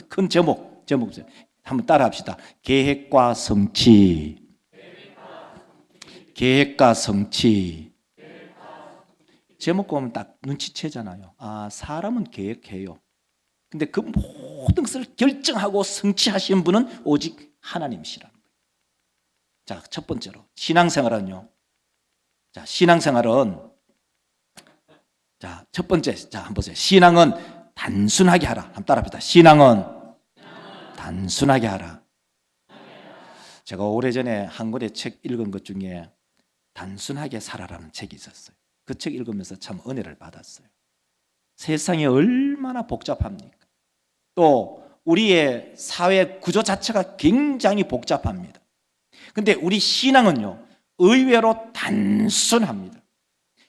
큰 제목 한번 따라합시다. 계획과 성취. 계획과 성취. 제목 보면 딱 눈치채잖아요. 아, 사람은 계획해요. 근데 그 모든 것을 결정하고 성취하신 분은 오직 하나님이시라는 거예요. 자, 첫 번째로 신앙생활은요. 자, 신앙생활은 자, 첫 번째, 자, 한번 보세요. 신앙은 단순하게 하라. 한번 따라합시다. 신앙은 단순하게 하라. 제가 오래전에 한 권의 책 읽은 것 중에 단순하게 살아라는 책이 있었어요. 그 책 읽으면서 참 은혜를 받았어요. 세상이 얼마나 복잡합니까? 또 우리의 사회 구조 자체가 굉장히 복잡합니다. 근데 우리 신앙은요, 의외로 단순합니다.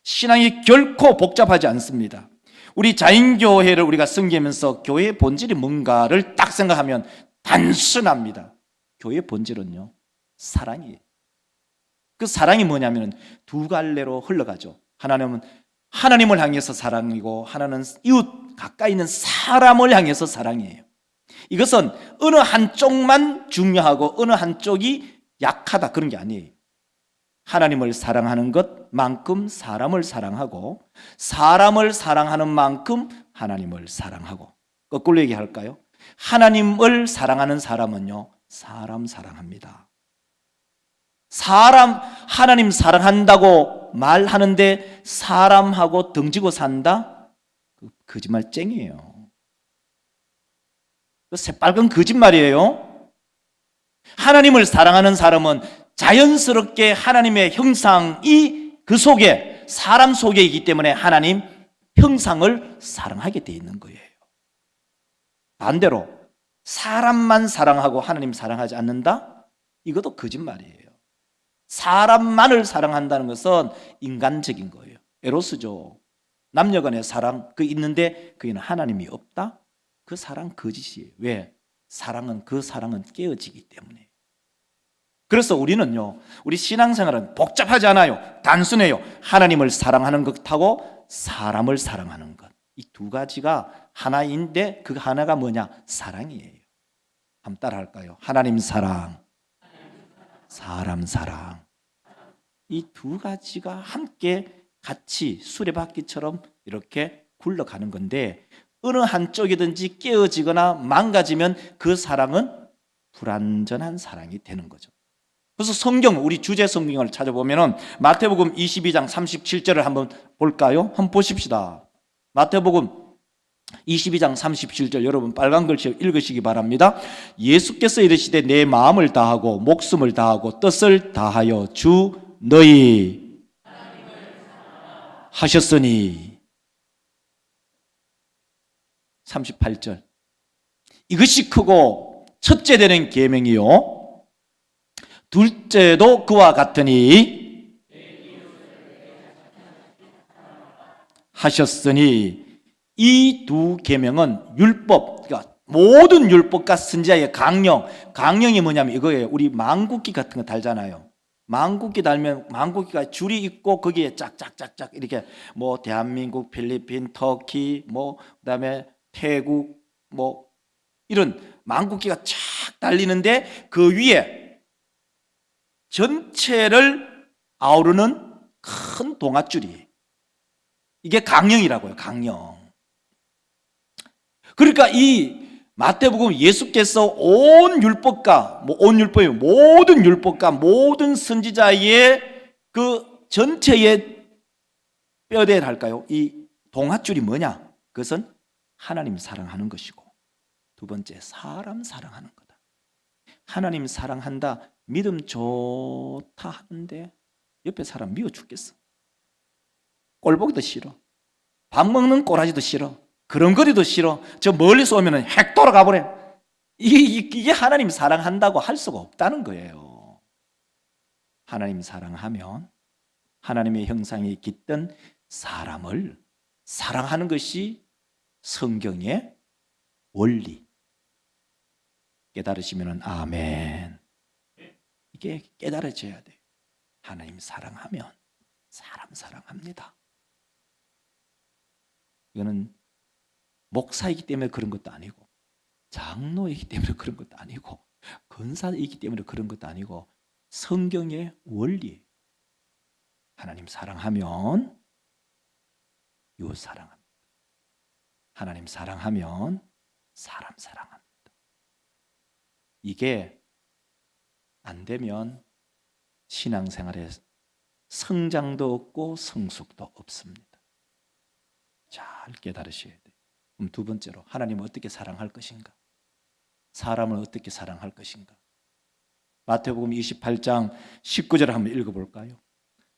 신앙이 결코 복잡하지 않습니다. 우리 자인교회를 우리가 섬기면서 교회의 본질이 뭔가를 딱 생각하면 단순합니다. 교회의 본질은요, 사랑이에요. 그 사랑이 뭐냐면 두 갈래로 흘러가죠. 하나는 하나님을 향해서 사랑이고 하나는 이웃 가까이 있는 사람을 향해서 사랑이에요. 이것은 어느 한쪽만 중요하고 어느 한쪽이 약하다 그런 게 아니에요. 하나님을 사랑하는 것만큼 사람을 사랑하고 사람을 사랑하는 만큼 하나님을 사랑하고, 거꾸로 얘기할까요? 하나님을 사랑하는 사람은요, 사람 사랑합니다. 하나님 사랑한다고 말하는데 사람하고 등지고 산다? 그 거짓말쟁이에요. 그 새빨간 거짓말이에요. 하나님을 사랑하는 사람은 자연스럽게 하나님의 형상이 그 속에, 사람 속에 있기 때문에 하나님 형상을 사랑하게 돼 있는 거예요. 반대로 사람만 사랑하고 하나님 사랑하지 않는다? 이것도 거짓말이에요. 사람만을 사랑한다는 것은 인간적인 거예요. 에로스죠. 남녀간의 사랑 그 있는데 거기는 하나님이 없다? 그 사랑 거짓이에요. 왜? 그 사랑은 깨어지기 때문에. 그래서 우리는요, 우리 신앙생활은 복잡하지 않아요. 단순해요. 하나님을 사랑하는 것하고 사람을 사랑하는 것. 이 두 가지가 하나인데 그 하나가 뭐냐? 사랑이에요. 한번 따라 할까요? 하나님 사랑, 사람 사랑. 이 두 가지가 함께 같이 수레바퀴처럼 이렇게 굴러가는 건데 어느 한쪽이든지 깨어지거나 망가지면 그 사랑은 불완전한 사랑이 되는 거죠. 그래서 우리 주제 성경을 찾아보면 마태복음 22장 37절을 한번 볼까요? 한번 보십시다. 마태복음 22장 37절 여러분 빨간 글씨 읽으시기 바랍니다. 예수께서 이르시되 내 마음을 다하고 목숨을 다하고 뜻을 다하여 주 너희 하셨으니. 38절 이것이 크고 첫째 되는 계명이요 둘째도 그와 같으니 하셨으니. 이 두 계명은 율법, 그러니까 모든 율법과 선지자의 강령이 뭐냐면 이거예요. 우리 망국기 같은 거 달잖아요. 망국기 달면 망국기가 줄이 있고 거기에 짝짝짝짝 이렇게 뭐 대한민국, 필리핀, 터키, 뭐 그다음에 태국 뭐 이런 망국기가 쫙 달리는데 그 위에 전체를 아우르는 큰 동아줄이에요. 이게 강령이라고요. 강령. 그러니까 이 마태복음 예수께서 온 율법과 모든 율법과 모든 선지자의 그 전체의 뼈대랄까요? 이 동아줄이 뭐냐? 그것은 하나님 사랑하는 것이고 두 번째 사람 사랑하는 거다. 하나님 사랑한다, 믿음 좋다 하는데 옆에 사람 미워 죽겠어. 꼴 보기도 싫어. 밥 먹는 꼬라지도 싫어. 그런거리도 싫어. 저 멀리서 오면 핵 돌아가 버려. 이게 하나님 사랑한다고 할 수가 없다는 거예요. 하나님 사랑하면 하나님의 형상이 깃든 사람을 사랑하는 것이 성경의 원리. 깨달으시면 아멘. 이게 깨달아져야 돼요. 하나님 사랑하면 사람 사랑합니다. 이거는 목사이기 때문에 그런 것도 아니고 장로이기 때문에 그런 것도 아니고 권사이기 때문에 그런 것도 아니고 성경의 원리. 하나님 사랑하면 이웃 사랑합니다. 하나님 사랑하면 사람 사랑합니다. 이게 안 되면 신앙생활에 성장도 없고 성숙도 없습니다. 잘 깨달으셔야 돼요. 그럼 두 번째로 하나님을 어떻게 사랑할 것인가? 사람을 어떻게 사랑할 것인가? 마태복음 28장 19절 한번 읽어볼까요?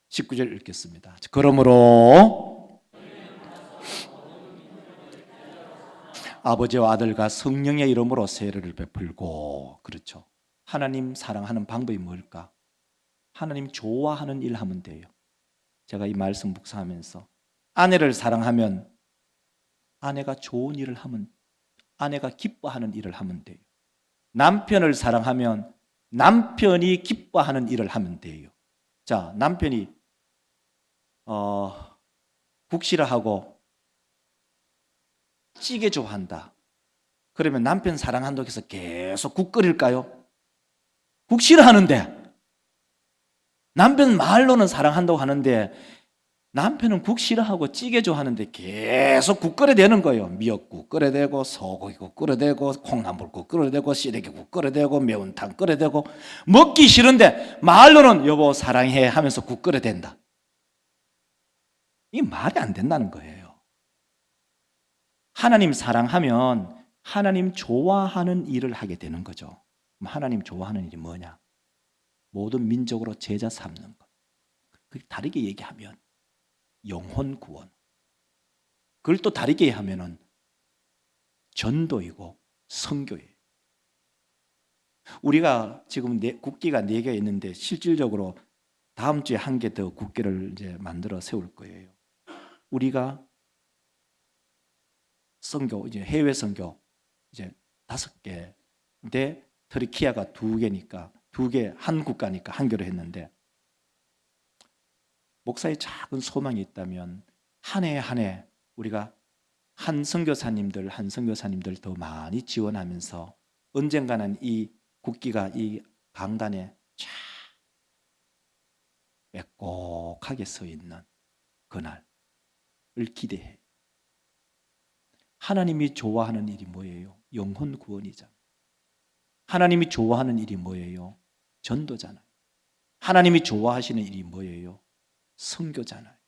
19절 읽겠습니다. 그러므로 아버지와 아들과 성령의 이름으로 세례를 베풀고, 그렇죠. 하나님 사랑하는 방법이 뭘까? 하나님 좋아하는 일 하면 돼요. 제가 이 말씀 묵상하면서 아내를 사랑하면 아내가 좋은 일을 하면, 아내가 기뻐하는 일을 하면 돼요. 남편을 사랑하면 남편이 기뻐하는 일을 하면 돼요. 자, 남편이 국 싫어하고 찌개 좋아한다. 그러면 남편 사랑한다고 해서 계속 국 끓일까요? 국 싫어하는데 남편 말로는 사랑한다고 하는데 남편은 국 싫어하고 찌개 좋아하는데 계속 국 끓여대는 거예요. 미역국 끓여대고 소고기국 끓여대고 콩나물국 끓여대고 시래기국 끓여대고 매운탕 끓여대고 먹기 싫은데 말로는 여보 사랑해 하면서 국 끓여댄다. 이 말이 안 된다는 거예요. 하나님 사랑하면 하나님 좋아하는 일을 하게 되는 거죠. 하나님 좋아하는 일이 뭐냐? 모든 민족으로 제자 삼는 것. 다르게 얘기하면 영혼 구원. 그걸 또 다르게 하면은 전도이고 선교예요. 우리가 지금 국기가 4개 있는데 실질적으로 다음 주에 한 개 더 국기를 이제 만들어 세울 거예요. 우리가 선교, 이제 해외 선교 이제 5개인데 터키아가 2개니까 2개 한 국가니까 한 개로 했는데, 목사의 작은 소망이 있다면 한 해 한 해 우리가 한 선교사님들 더 많이 지원하면서 언젠가는 이 국기가 이 강단에 쫙 빼곡하게 서 있는 그날을 기대해. 하나님이 좋아하는 일이 뭐예요? 영혼 구원이잖아요. 하나님이 좋아하는 일이 뭐예요? 전도잖아요. 하나님이 좋아하시는 일이 뭐예요? 선교잖아요.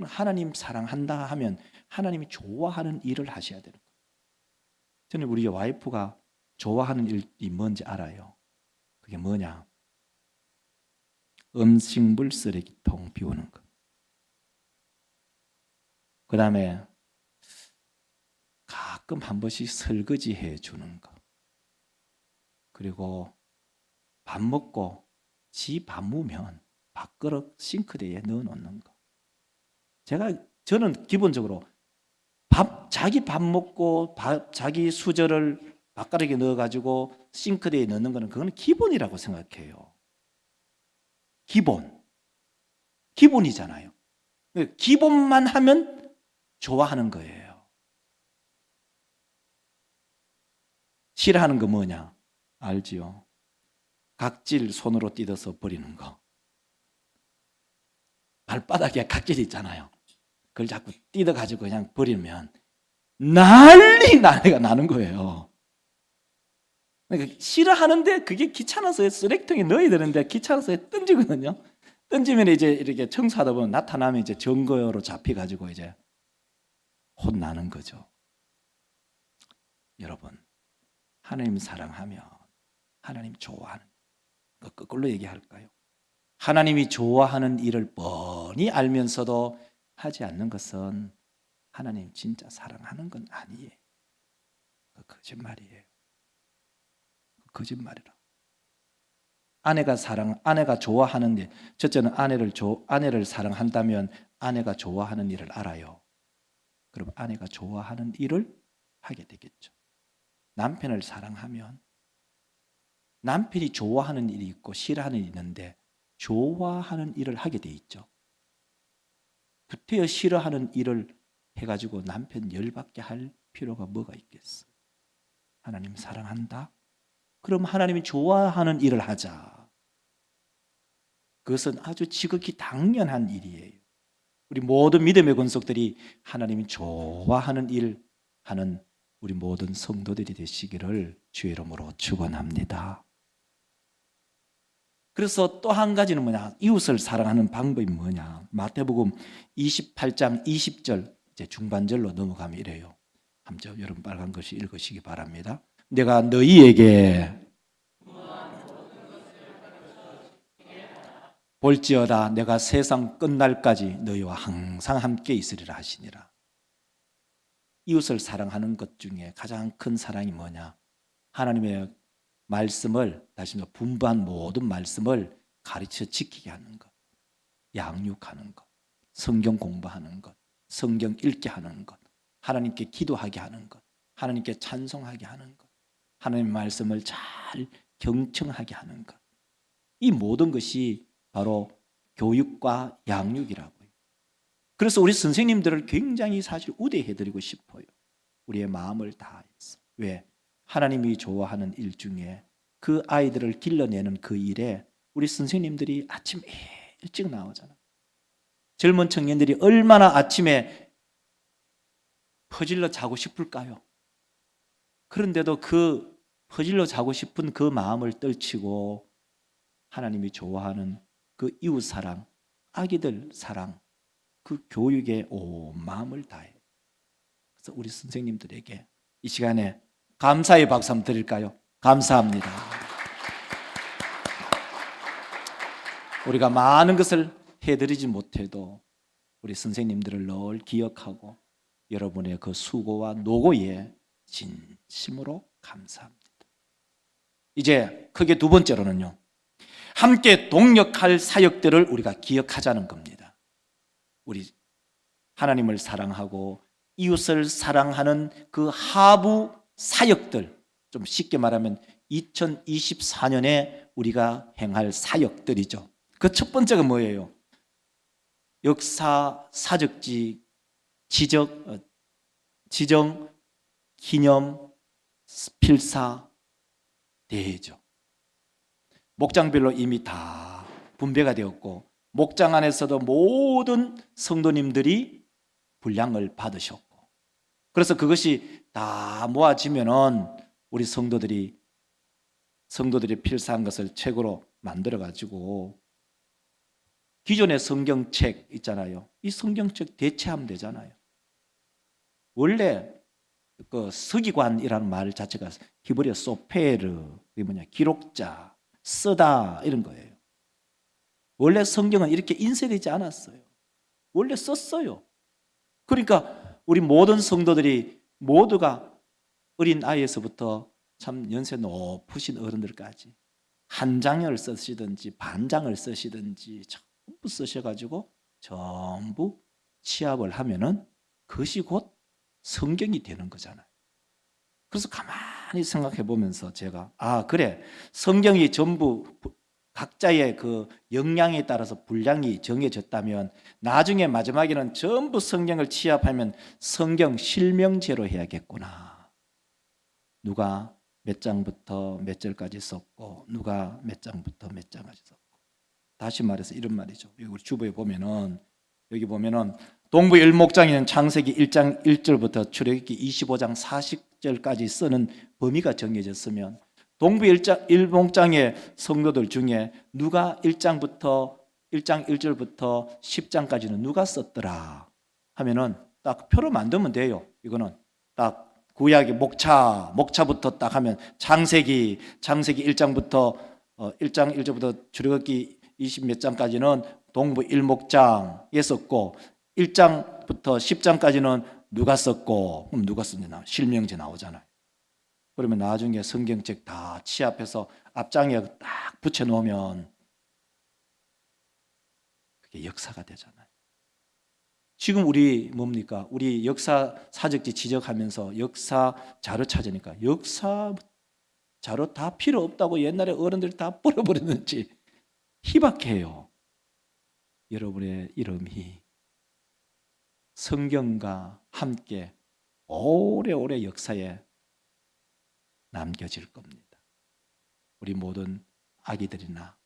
하나님 사랑한다 하면 하나님이 좋아하는 일을 하셔야 되는 거예요. 저는 우리 와이프가 좋아하는 일이 뭔지 알아요. 그게 뭐냐? 음식물 쓰레기통 비우는 거. 그 다음에 가끔 한 번씩 설거지 해주는 거. 그리고 밥 먹고 지 밥 무면 밥그릇 싱크대에 넣어놓는 거. 저는 기본적으로 자기 밥 먹고 자기 수저를 밥가락에 넣어가지고 싱크대에 넣는 거는 그건 기본이라고 생각해요. 기본이잖아요. 기본만 하면 좋아하는 거예요. 싫어하는 거 뭐냐? 알지요? 각질 손으로 뜯어서 버리는 거. 발바닥에 각질이 있잖아요. 그걸 자꾸 뜯어가지고 그냥 버리면 난리가 나는 거예요. 그러니까 싫어하는데 그게 귀찮아서 쓰레기통에 넣어야 되는데 귀찮아서 던지거든요. 던지면 이제 이렇게 청소하다 보면 나타나면 이제 증거로 잡혀가지고 이제 혼나는 거죠. 여러분, 하나님 사랑하면 하나님 좋아하는 거 거꾸로 얘기할까요? 하나님이 좋아하는 일을 뻔히 알면서도 하지 않는 것은 하나님 진짜 사랑하는 건 아니에요. 그 거짓말이에요. 거짓말이라. 아내가 좋아하는데, 첫째는 아내를 사랑한다면 아내가 좋아하는 일을 알아요. 그럼 아내가 좋아하는 일을 하게 되겠죠. 남편을 사랑하면 남편이 좋아하는 일이 있고 싫어하는 일이 있는데 좋아하는 일을 하게 돼 있죠. 구태여 싫어하는 일을 해가지고 남편 열받게 할 필요가 뭐가 있겠어요? 하나님 사랑한다? 그럼 하나님이 좋아하는 일을 하자. 그것은 아주 지극히 당연한 일이에요. 우리 모든 믿음의 권속들이 하나님이 좋아하는 일 하는 우리 모든 성도들이 되시기를 주의 이름으로 축원합니다. 그래서 또 한 가지는 뭐냐? 이웃을 사랑하는 방법이 뭐냐? 마태복음 28장 20절 이제 중반절로 넘어가면 이래요. 한번 여러분 빨간 글씨 읽으시기 바랍니다. 내가 너희에게 볼지어다 내가 세상 끝날까지 너희와 항상 함께 있으리라 하시니라. 이웃을 사랑하는 것 중에 가장 큰 사랑이 뭐냐? 하나님의 말씀을, 다시 말해 분부한 모든 말씀을 가르쳐 지키게 하는 것, 양육하는 것, 성경 공부하는 것, 성경 읽게 하는 것, 하나님께 기도하게 하는 것, 하나님께 찬송하게 하는 것, 하나님의 말씀을 잘 경청하게 하는 것. 이 모든 것이 바로 교육과 양육이라고요. 그래서 우리 선생님들을 굉장히 사실 우대해드리고 싶어요. 우리의 마음을 다해서. 왜? 하나님이 좋아하는 일 중에 그 아이들을 길러내는 그 일에 우리 선생님들이 아침 일찍 나오잖아요. 젊은 청년들이 얼마나 아침에 퍼질러 자고 싶을까요? 그런데도 그 퍼질러 자고 싶은 그 마음을 떨치고 하나님이 좋아하는 그 이웃 사랑, 아기들 사랑, 그 교육에 온 마음을 다해. 그래서 우리 선생님들에게 이 시간에 감사의 박수 한번 드릴까요? 감사합니다. 우리가 많은 것을 해드리지 못해도 우리 선생님들을 늘 기억하고 여러분의 그 수고와 노고에 진심으로 감사합니다. 이제 크게 두 번째로는요, 함께 동역할 사역들을 우리가 기억하자는 겁니다. 우리 하나님을 사랑하고 이웃을 사랑하는 그 하부 사역들, 좀 쉽게 말하면 2024년에 우리가 행할 사역들이죠. 그 첫 번째가 뭐예요? 역사, 사적지, 지정, 기념, 필사, 대회죠. 목장별로 이미 다 분배가 되었고 목장 안에서도 모든 성도님들이 분량을 받으셨고, 그래서 그것이 다 모아지면은 우리 성도들이 필사한 것을 책으로 만들어 가지고 기존의 성경책 있잖아요. 이 성경책 대체하면 되잖아요. 원래 그 서기관이라는 말 자체가 히브리어 소페르, 이게 뭐냐, 기록자, 쓰다 이런 거예요. 원래 성경은 이렇게 인쇄되지 않았어요. 원래 썼어요. 그러니까 우리 모든 성도들이 모두가 어린 아이에서부터 참 연세 높으신 어른들까지 한 장을 쓰시든지 반 장을 쓰시든지 전부 쓰셔가지고 전부 취합을 하면은 그것이 곧 성경이 되는 거잖아요. 그래서 가만히 생각해 보면서 제가 그래, 성경이 전부 각자의 그 역량에 따라서 분량이 정해졌다면 나중에 마지막에는 전부 성경을 취합하면 성경 실명제로 해야겠구나. 누가 몇 장부터 몇 절까지 썼고 누가 몇 장부터 몇 장까지 썼고. 다시 말해서 이런 말이죠. 우리 주보에 보면은 여기 보면은 동부 일목장에는 창세기 1장 1절부터 출애굽기 25장 40절까지 쓰는 범위가 정해졌으면 동부 일목장의 성도들 중에 누가 1장 1절부터 10장까지는 누가 썼더라 하면은 딱 표로 만들면 돼요. 이거는 딱 구약의 목차부터 딱 하면 창세기 1장부터 1장 1절부터 출애굽기 20 몇 장까지는 동부 일목장에 썼고 1장부터 10장까지는 누가 썼고, 그럼 누가 썼냐? 실명제 나오잖아요. 그러면 나중에 성경책 다 취합해서 앞장에 딱 붙여놓으면 그게 역사가 되잖아요. 지금 우리 뭡니까? 우리 역사 사적지 지적하면서 역사 자료 찾으니까 역사 자료 다 필요 없다고 옛날에 어른들이 다 버려버렸는지 희박해요. 여러분의 이름이 성경과 함께 오래오래 역사에 남겨질 겁니다. 우리 모든 아기들이나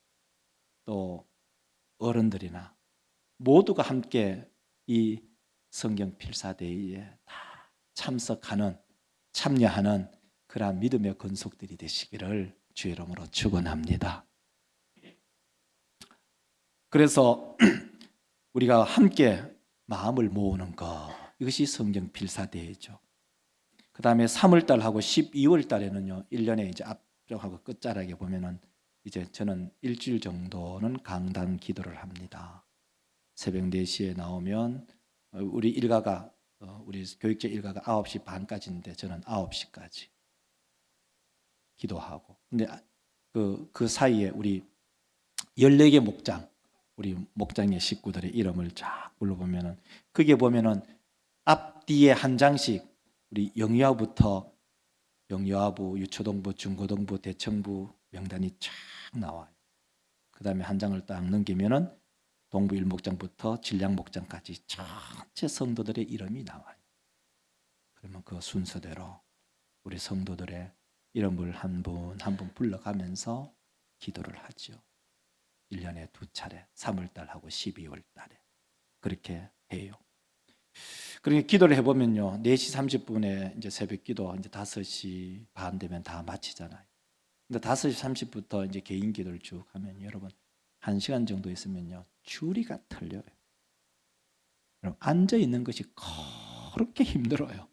또 어른들이나 모두가 함께 이 성경 필사대회에 다 참석하는, 참여하는 그러한 믿음의 권속들이 되시기를 주의 이름으로 축원합니다. 그래서 우리가 함께 마음을 모으는 것, 이것이 성경 필사대회죠. 그 다음에 3월달하고 12월달에는요, 1년에 이제 앞쪽하고 끝자락에 보면은 이제 저는 일주일 정도는 강단 기도를 합니다. 새벽 4시에 나오면 우리 일가가 우리 교육제 일가가 9시 반까지인데 저는 9시까지 기도하고, 근데 그 사이에 우리 14개 목장, 우리 목장의 식구들의 이름을 쫙 불러보면은, 그게 보면은 앞뒤에 한 장씩 우리 영유아부터 영유아부, 유초동부, 중고동부, 대청부 명단이 쫙 나와요. 그 다음에 한 장을 딱 넘기면은 동부 1목장부터 진량 목장까지 전체 성도들의 이름이 나와요. 그러면 그 순서대로 우리 성도들의 이름을 한 분 한 분 불러가면서 기도를 하죠. 1년에 2차례, 3월달하고 12월달에 그렇게 해요. 그러니까 기도를 해보면요, 4시 30분에 이제 새벽 기도 이제 5시 반 되면 다 마치잖아요. 근데 5시 30분부터 이제 개인 기도를 쭉 하면 여러분 1시간 정도 있으면요, 줄이가 털려요. 여러분 앉아 있는 것이 그렇게 힘들어요.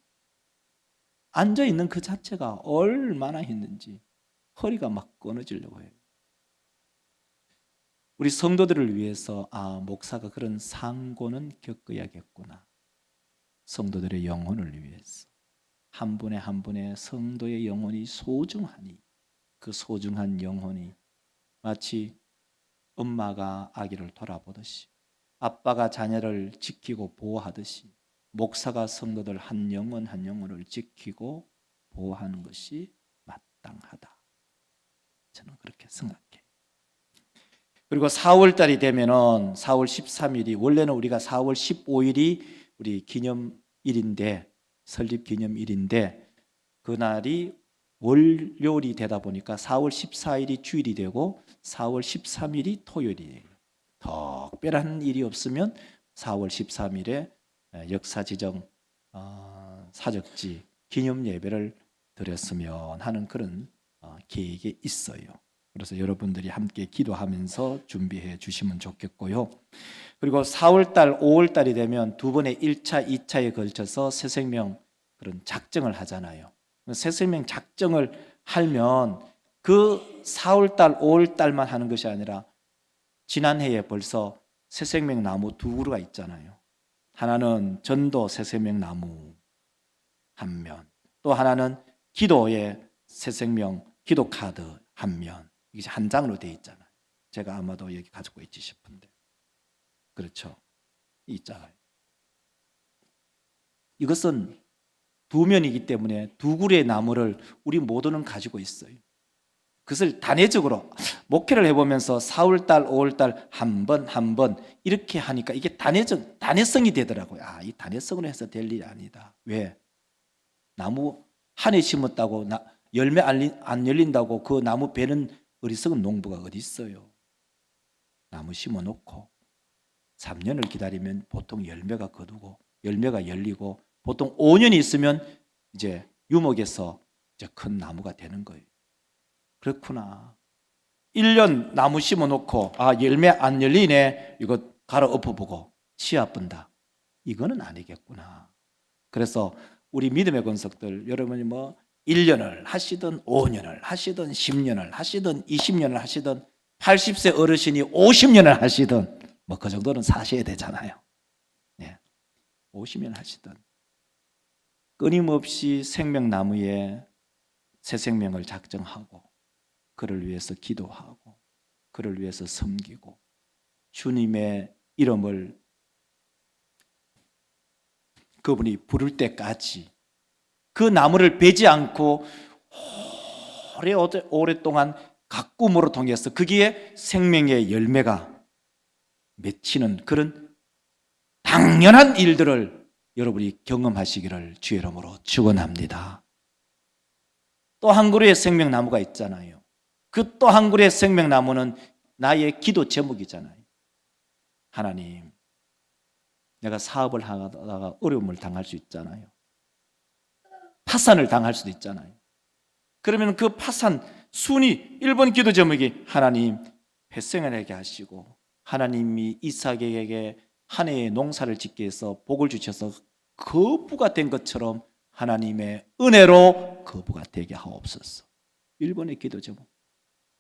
앉아 있는 그 자체가 얼마나 힘든지 허리가 막 끊어지려고 해요. 우리 성도들을 위해서 목사가 그런 상고는 겪어야겠구나. 성도들의 영혼을 위해서 한 분의 한 분의 성도의 영혼이 소중하니, 그 소중한 영혼이 마치 엄마가 아기를 돌아보듯이, 아빠가 자녀를 지키고 보호하듯이 목사가 성도들 한 영혼 한 영혼을 지키고 보호하는 것이 마땅하다. 저는 그렇게 생각해요. 그리고 4월달이 되면은 4월 13일이, 원래는 우리가 4월 15일이 우리 기념일인데, 설립 기념일인데, 그날이 월요일이 되다 보니까 4월 14일이 주일이 되고 4월 13일이 토요일이에요. 특별한 일이 없으면 4월 13일에 역사지정 사적지 기념 예배를 드렸으면 하는 그런 계획이 있어요. 그래서 여러분들이 함께 기도하면서 준비해 주시면 좋겠고요. 그리고 4월달, 5월달이 되면 두 번의 1차, 2차에 걸쳐서 새생명 그런 작정을 하잖아요. 새생명 작정을 하면 그 4월달, 5월달만 하는 것이 아니라 지난해에 벌써 새생명 나무 2그루가 있잖아요. 하나는 전도 새생명 나무 한 면, 또 하나는 기도의 새생명 기도 카드 한 면. 이게 한 장으로 되어 있잖아요. 제가 아마도 여기 가지고 있지 싶은데, 그렇죠? 있잖아요. 이것은 2면이기 때문에 2그루의 나무를 우리 모두는 가지고 있어요. 그것을 단회적으로 목회를 해보면서 4월달, 5월달 한 번 이렇게 하니까 이게 단회성이 되더라고요. 이 단회성으로 해서 될 일이 아니다. 왜? 나무 한 해 심었다고 열매 안 열린다고 그 나무 베는 어리석은 농부가 어디 있어요? 나무 심어놓고 3년을 기다리면 보통 열매가 거두고 열매가 열리고 보통 5년이 있으면 이제 유목에서 이제 큰 나무가 되는 거예요. 그렇구나. 1년 나무 심어놓고 열매 안 열리네, 이거 갈아 엎어보고 치아 쁜다, 이거는 아니겠구나. 그래서 우리 믿음의 권속들, 여러분이 1년을 하시든 5년을 하시든 10년을 하시든 20년을 하시든 80세 어르신이 50년을 하시든 그 정도는 사셔야 되잖아요. 50년 하시든 끊임없이 생명나무에 새 생명을 작정하고 그를 위해서 기도하고 그를 위해서 섬기고 주님의 이름을 그분이 부를 때까지 그 나무를 베지 않고 오랫동안 가꿈으로 통해서 거기에 생명의 열매가 맺히는 그런 당연한 일들을 여러분이 경험하시기를 주의 이름으로 축원합니다. 또 한 그루의 생명나무가 있잖아요. 그 또 한 그루의 생명나무는 나의 기도 제목이잖아요. 하나님, 내가 사업을 하다가 어려움을 당할 수 있잖아요. 파산을 당할 수도 있잖아요. 그러면 그 파산 순위 1번 기도 제목이 하나님 회생하게 하시고 하나님이 이삭에게 한 해의 농사를 짓게 해서 복을 주셔서 거부가 된 것처럼 하나님의 은혜로 거부가 되게 하옵소서. 1번의 기도 제목.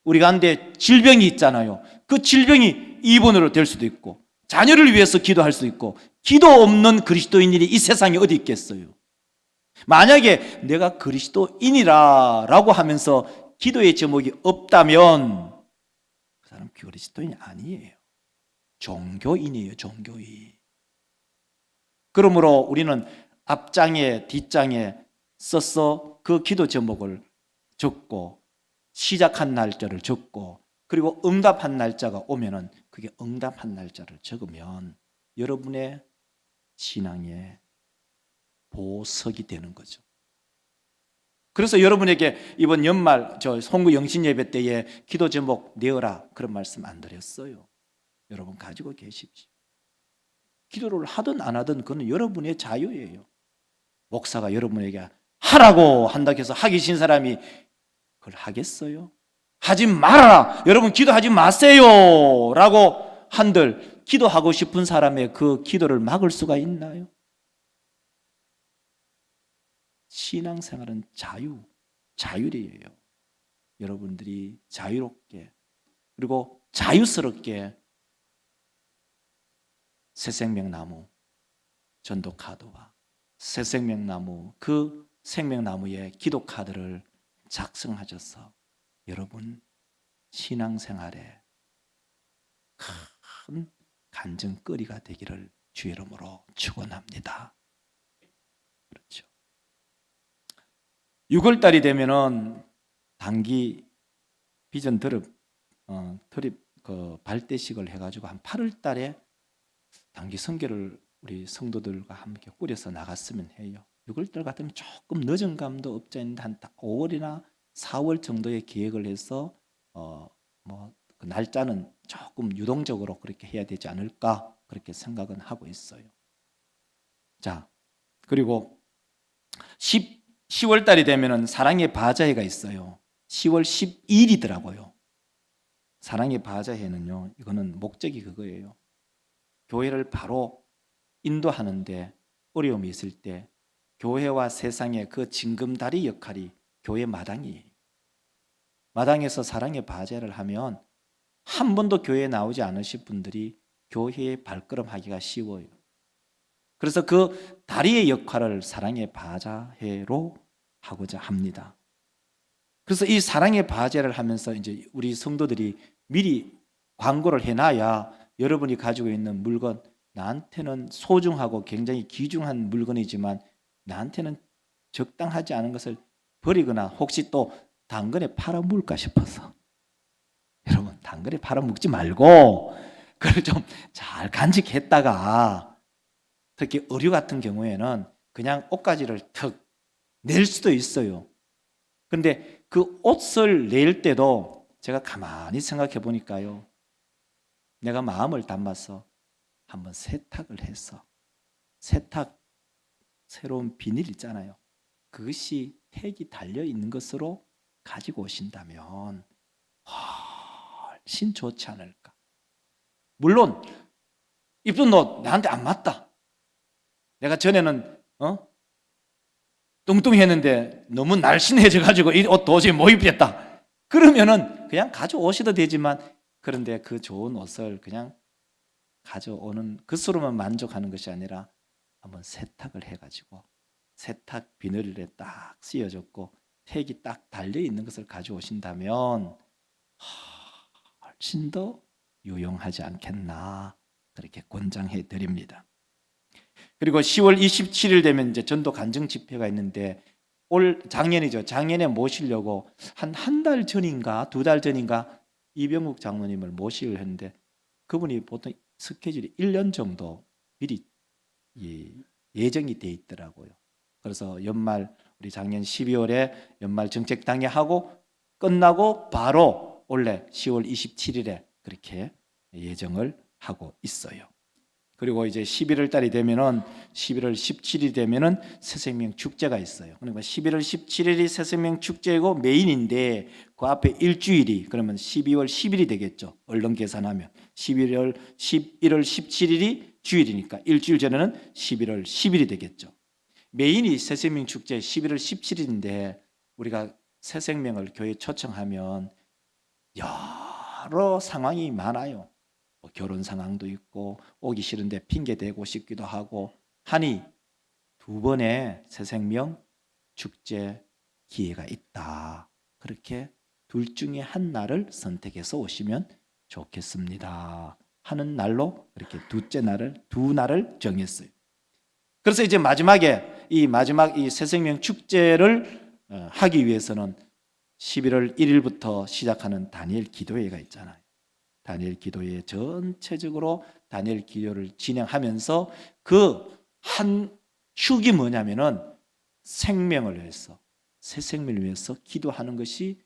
우리 가운데 질병이 있잖아요. 그 질병이 2번으로 될 수도 있고 자녀를 위해서 기도할 수도 있고 기도 없는 그리스도인들이 이 세상에 어디 있겠어요. 만약에 내가 그리스도인이라고 하면서 기도의 제목이 없다면 그 사람 그리스도인이 아니에요. 종교인이에요. 종교인. 그러므로 우리는 앞장에 뒷장에 써서 그 기도 제목을 적고 시작한 날짜를 적고 그리고 응답한 날짜가 오면은 그게 응답한 날짜를 적으면 여러분의 신앙의 보석이 되는 거죠. 그래서 여러분에게 이번 연말 송구 영신 예배 때에 기도 제목 내어라 그런 말씀 안 드렸어요. 여러분 가지고 계십시오. 기도를 하든 안 하든 그건 여러분의 자유예요. 목사가 여러분에게 하라고 한다고 해서 하기 싫은 사람이 그걸 하겠어요? 하지 말아라. 여러분 기도하지 마세요 라고 한들 기도하고 싶은 사람의 그 기도를 막을 수가 있나요? 신앙생활은 자율이에요. 여러분들이 자유롭게 그리고 자유스럽게 새생명나무 전도 카드와 새생명나무 그 생명나무의 기도 카드를 작성하셔서 여러분 신앙생활에 큰 간증거리가 되기를 주의 이름으로 축원합니다. 그렇죠. 6월달이 되면은 단기 비전 드립 발대식을 해가지고 한 8월달에 단기 선교를 우리 성도들과 함께 꾸려서 나갔으면 해요. 6월달 같으면 조금 늦은 감도 없지 않는데 한 5월이나 4월 정도의 계획을 해서 그 날짜는 조금 유동적으로 그렇게 해야 되지 않을까 그렇게 생각은 하고 있어요. 자, 그리고 10월 달이 되면은 사랑의 바자회가 있어요. 10월 12일이더라고요. 사랑의 바자회는요, 이거는 목적이 그거예요. 교회를 바로 인도하는데 어려움이 있을 때 교회와 세상의 그 징검다리 역할이 교회 마당이에요. 마당에서 사랑의 바자회를 하면 한 번도 교회에 나오지 않으실 분들이 교회에 발걸음하기가 쉬워요. 그래서 그 다리의 역할을 사랑의 바자회로 하고자 합니다. 그래서 이 사랑의 바자회를 하면서 이제 우리 성도들이 미리 광고를 해놔야 여러분이 가지고 있는 물건 나한테는 소중하고 굉장히 귀중한 물건이지만 나한테는 적당하지 않은 것을 버리거나 혹시 또 당근에 팔아먹을까 싶어서 여러분 당근에 팔아먹지 말고 그걸 좀 잘 간직했다가 특히 의류 같은 경우에는 그냥 옷가지를 턱 낼 수도 있어요. 그런데 그 옷을 낼 때도 제가 가만히 생각해 보니까요. 내가 마음을 담아서 한번 세탁을 해서 새로운 비닐 있잖아요. 그것이 택이 달려 있는 것으로 가지고 오신다면 훨씬 좋지 않을까. 물론 입던 옷 나한테 안 맞다. 내가 전에는 뚱뚱했는데 너무 날씬해져 가지고 이 옷 도저히 못 입겠다. 그러면은 그냥 가져오셔도 되지만 그런데 그 좋은 옷을 그냥 가져오는 것으로만 만족하는 것이 아니라 한번 세탁을 해가지고 세탁 비닐에 딱 씌워졌고 택이 딱 달려있는 것을 가져오신다면 훨씬 더 유용하지 않겠나 그렇게 권장해 드립니다. 그리고 10월 27일 되면 이제 전도 간증 집회가 있는데 작년이죠. 작년에 모시려고 한 달 전인가 2달 전인가 이병국 장로님을 모시려 했는데 그분이 보통 스케줄이 1년 정도 미리 예정이 돼 있더라고요. 그래서 연말 우리 작년 12월에 연말 정책 당회하고 끝나고 바로 올해 10월 27일에 그렇게 예정을 하고 있어요. 그리고 이제 11월 달이 되면은 11월 17일이 되면은 새생명 축제가 있어요. 그러니까 11월 17일이 새생명 축제고 메인인데 그 앞에 일주일이 그러면 12월 10일이 되겠죠. 얼른 계산하면 11월 17일이 주일이니까 일주일 전에는 11월 10일이 되겠죠. 메인이 새생명 축제 11월 17일인데 우리가 새생명을 교회에 초청하면 여러 상황이 많아요. 결혼 상황도 있고 오기 싫은데 핑계 대고 싶기도 하고 하니 2번의 새생명 축제 기회가 있다. 그렇게 둘 중에 한 날을 선택해서 오시면 좋겠습니다 하는 날로 이렇게 두 날을 정했어요. 그래서 이제 마지막에 이 새생명 축제를 하기 위해서는 11월 1일부터 시작하는 다니엘 기도회가 있잖아요. 다니엘 기도회 전체적으로 다니엘 기도를 진행하면서 그 한 축이 뭐냐면은 생명을 위해서, 새 생명을 위해서 기도하는 것이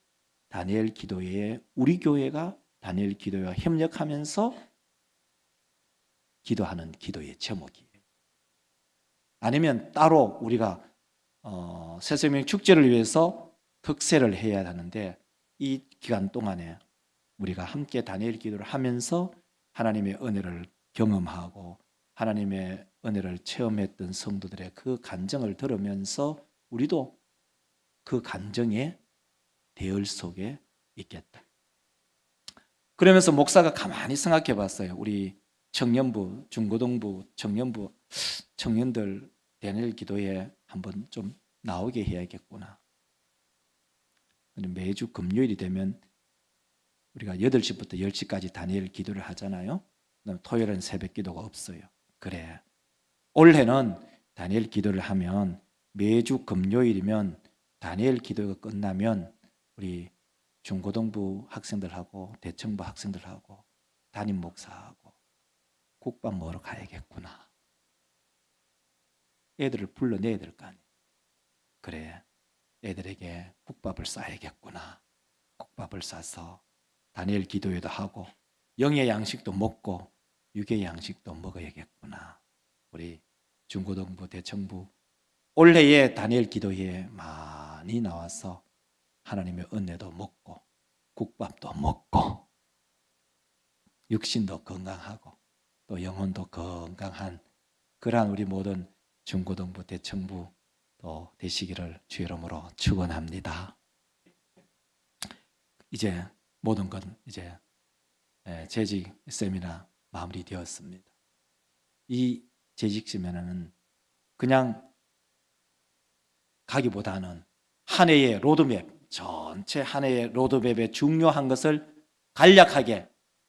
다니엘 기도회에 우리 교회가 다니엘 기도회와 협력하면서 기도하는 기도의 제목이에요. 아니면 따로 우리가 새 생명 축제를 위해서 특세를 해야 하는데 이 기간 동안에 우리가 함께 다니엘 기도를 하면서 하나님의 은혜를 경험하고 하나님의 은혜를 체험했던 성도들의 그 간증을 들으면서 우리도 그 간증의 대열 속에 있겠다. 그러면서 목사가 가만히 생각해 봤어요. 우리 청년부, 중고등부, 청년들 다니엘 기도에 한번 좀 나오게 해야겠구나. 매주 금요일이 되면 우리가 8시부터 10시까지 다니엘 기도를 하잖아요. 그다음 토요일은 새벽 기도가 없어요. 그래. 올해는 다니엘 기도를 하면 매주 금요일이면 다니엘 기도가 끝나면 우리 중고등부 학생들하고 대청부 학생들하고 담임 목사하고 국밥 먹으러 가야겠구나. 애들을 불러내야 될 거 아니에요. 그래. 애들에게 국밥을 싸야겠구나. 국밥을 싸서 다니엘 기도회도 하고 영의 양식도 먹고 육의 양식도 먹어야겠구나. 우리 중고등부, 대청부 올해의 다니엘 기도회에 많이 나와서 하나님의 은혜도 먹고 국밥도 먹고 육신도 건강하고 또 영혼도 건강한 그러한 우리 모든 중고등부, 대청부 또 되시기를 주의 이름으로 축원합니다. 이제 모든 건 이제 재직 세미나 마무리되었습니다. 이 재직 세미나는 그냥 가기보다는 한 해의 로드맵, 전체 한 해의 로드맵에 중요한 것을 간략하게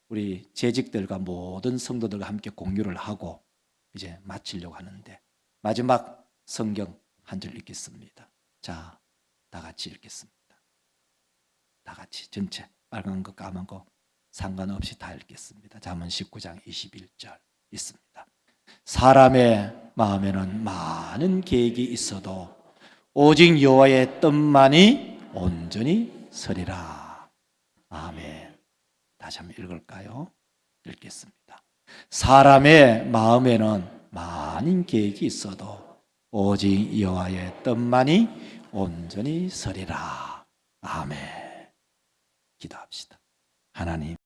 우리 재직들과 모든 성도들과 함께 공유를 하고 이제 마치려고 하는데 마지막 성경 한 절 읽겠습니다. 자, 다 같이 읽겠습니다. 다 같이 전체 빨간 거 까만 거 상관없이 다 읽겠습니다. 잠언 19장 21절 있습니다. 사람의 마음에는 많은 계획이 있어도 오직 여호와의 뜻만이 온전히 서리라. 아멘. 다시 한번 읽을까요? 읽겠습니다. 사람의 마음에는 많은 계획이 있어도 오직 여호와의 뜻만이 온전히 서리라. 아멘. 기도합시다. 하나님